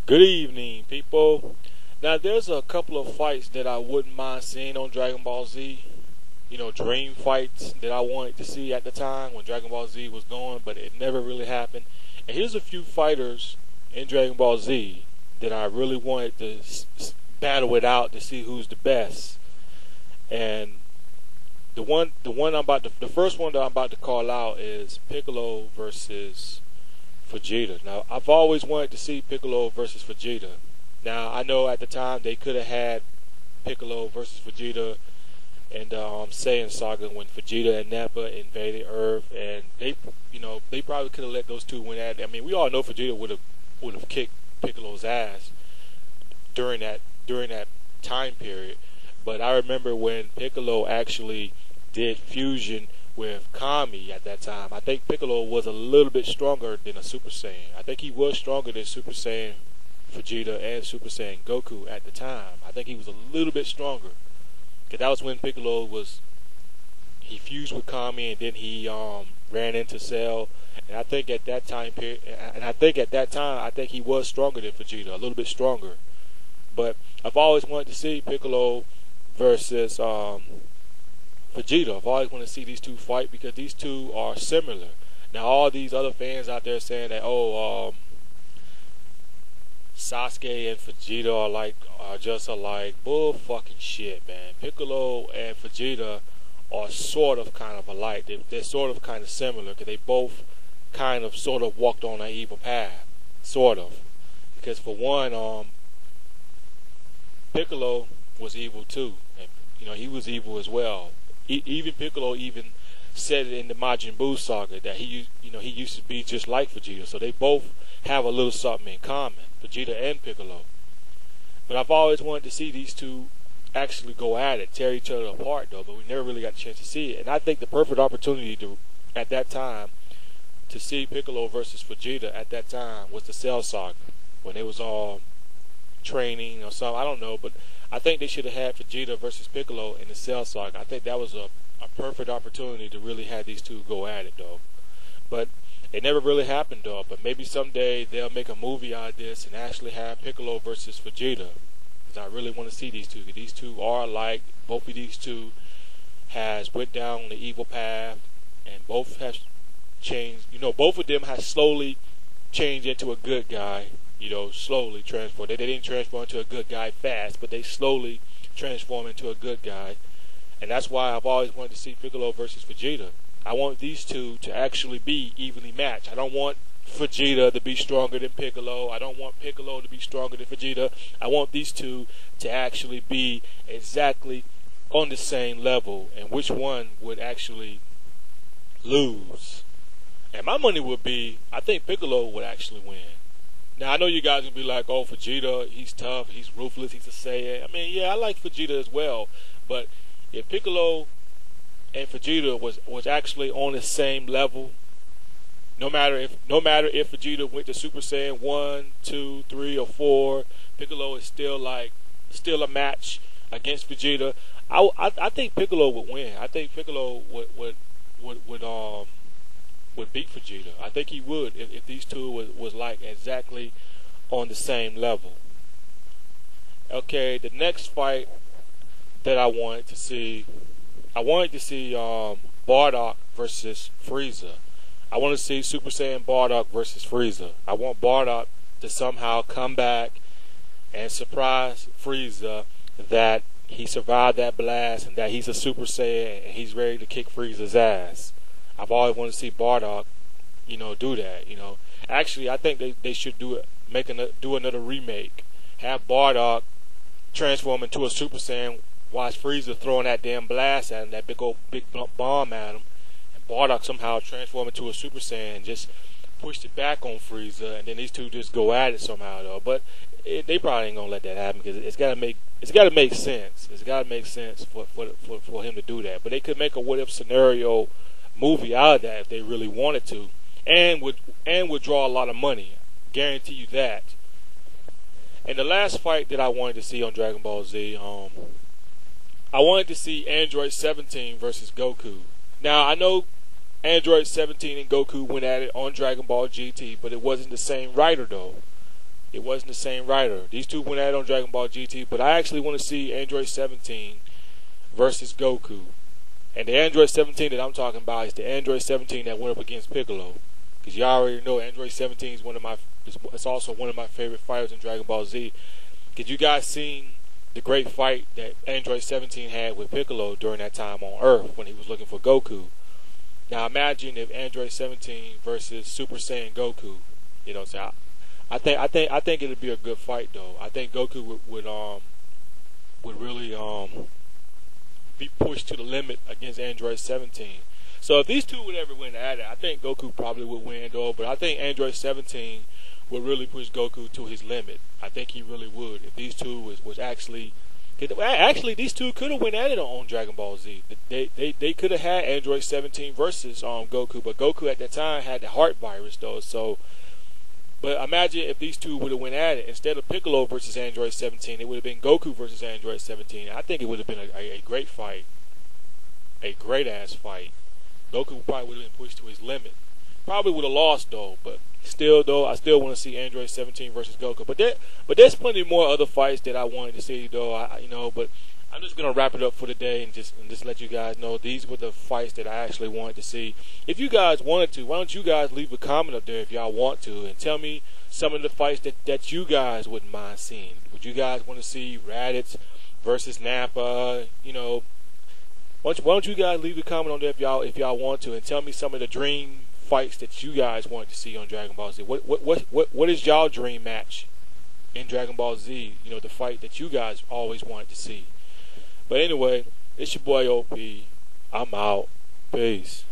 Good evening, people. Now, there's a couple of fights that I wouldn't mind seeing on Dragon Ball Z. You know, dream fights that I wanted to see at the time when Dragon Ball Z was going, but it never really happened. And here's a few fighters in Dragon Ball Z that I really wanted to battle it out to see who's the best. And the first one that I'm about to call out is Piccolo versus Vegeta. Now, I've always wanted to see Piccolo versus Vegeta. Now, I know at the time they could have had Piccolo versus Vegeta in the Saiyan saga when Vegeta and Nappa invaded Earth, and they probably could have let those two win at it. I mean, we all know Vegeta would have kicked Piccolo's ass during that time period. But I remember when Piccolo actually did fusion with Kami at that time. I think Piccolo was a little bit stronger than a Super Saiyan. I think he was stronger than Super Saiyan Vegeta and Super Saiyan Goku at the time. I think he was a little bit stronger. Because that was when Piccolo he fused with Kami, and then he ran into Cell. And I think at that time period, I think he was stronger than Vegeta, a little bit stronger. But I've always wanted to see Piccolo versus Vegeta. I've always wanted to see these two fight because these two are similar. Now, all these other fans out there saying that, Sasuke and Vegeta are just alike. Bull fucking shit, man. Piccolo and Vegeta are sort of kind of alike. They're sort of kind of similar because they both kind of sort of walked on an evil path. Sort of. Because for one, Piccolo was evil too. And, he was evil as well. Even Piccolo said it in the Majin Buu saga that he used to be just like Vegeta. So they both have a little something in common, Vegeta and Piccolo. But I've always wanted to see these two actually go at it, tear each other apart though, but we never really got a chance to see it. And I think the perfect opportunity at that time to see Piccolo versus Vegeta at that time was the Cell saga, when they was all training or something. I don't know, but I think they should have had Vegeta versus Piccolo in the Cell saga. I think that was a perfect opportunity to really have these two go at it though. But it never really happened though. But maybe someday they'll make a movie out of this and actually have Piccolo versus Vegeta. Because I really want to see these two. These two are alike. Both of these two has went down the evil path, and both have changed. Both of them have slowly changed into a good guy. Slowly transform. They didn't transform into a good guy fast, but they slowly transform into a good guy. And that's why I've always wanted to see Piccolo versus Vegeta. I want these two to actually be evenly matched. I don't want Vegeta to be stronger than Piccolo. I don't want Piccolo to be stronger than Vegeta. I want these two to actually be exactly on the same level, and which one would actually lose. And my money would be, I think Piccolo would actually win. Now, I know you guys will be like, oh, Vegeta, he's tough, he's ruthless, he's a Saiyan. I mean, yeah, I like Vegeta as well. But if Piccolo and Vegeta was actually on the same level, no matter if Vegeta went to Super Saiyan 1, 2, 3, or 4, Piccolo is still a match against Vegeta. I think Piccolo would win. I think Piccolo would beat Vegeta. I think he would if these two was like exactly on the same level. Okay, the next fight that I wanted to see Bardock versus Frieza. I want to see Super Saiyan Bardock versus Frieza. I want Bardock to somehow come back and surprise Frieza that he survived that blast and that he's a Super Saiyan and he's ready to kick Frieza's ass. I've always wanted to see Bardock, do that. Actually, I think they should do another remake. Have Bardock transform into a Super Saiyan, watch Frieza throwing that damn blast at him, that big bomb at him, and Bardock somehow transform into a Super Saiyan and just pushed it back on Frieza, and then these two just go at it somehow though. But they probably ain't gonna let that happen because it's gotta make sense. It's gotta make sense for him to do that. But they could make a what if scenario movie out of that if they really wanted to, and would draw a lot of money. Guarantee you that. And the last fight that I wanted to see on Dragon Ball Z, I wanted to see Android 17 versus Goku. Now I know Android 17 and Goku went at it on Dragon Ball GT, but it wasn't the same writer though. It wasn't the same writer. These two went at it on Dragon Ball GT, but I actually want to see Android 17 versus Goku. And the Android 17 that I'm talking about is the Android 17 that went up against Piccolo. Because y'all already know Android 17 is it's also one of my favorite fighters in Dragon Ball Z. Because you guys seen the great fight that Android 17 had with Piccolo during that time on Earth when he was looking for Goku. Now imagine if Android 17 versus Super Saiyan Goku. You know, so I think it'd be a good fight though. I think Goku would really be pushed to the limit against Android 17. So if these two would ever win at it, I think Goku probably would win though. But I think Android 17 would really push Goku to his limit. I think he really would. If these two was actually these two could have went at it on Dragon Ball Z. They could have had Android 17 versus Goku, but Goku at that time had the heart virus though. So, but imagine if these two would have went at it instead of Piccolo versus Android 17, it would have been Goku versus Android 17. I think it would have been a great fight, a great ass fight. Goku probably would have been pushed to his limit. Probably would have lost though, but still though, I still want to see Android 17 versus Goku. But there's plenty more other fights that I wanted to see though. But I'm just gonna wrap it up for today and just let you guys know these were the fights that I actually wanted to see. If you guys wanted to, why don't you guys leave a comment up there if y'all want to and tell me some of the fights that you guys wouldn't mind seeing. Would you guys want to see Raditz versus Nappa? You know, why don't you guys leave a comment on there if y'all want to and tell me some of the dream fights that you guys wanted to see on Dragon Ball Z. What is y'all dream match in Dragon Ball Z? You know, the fight that you guys always wanted to see. But anyway, it's your boy OP. I'm out. Peace.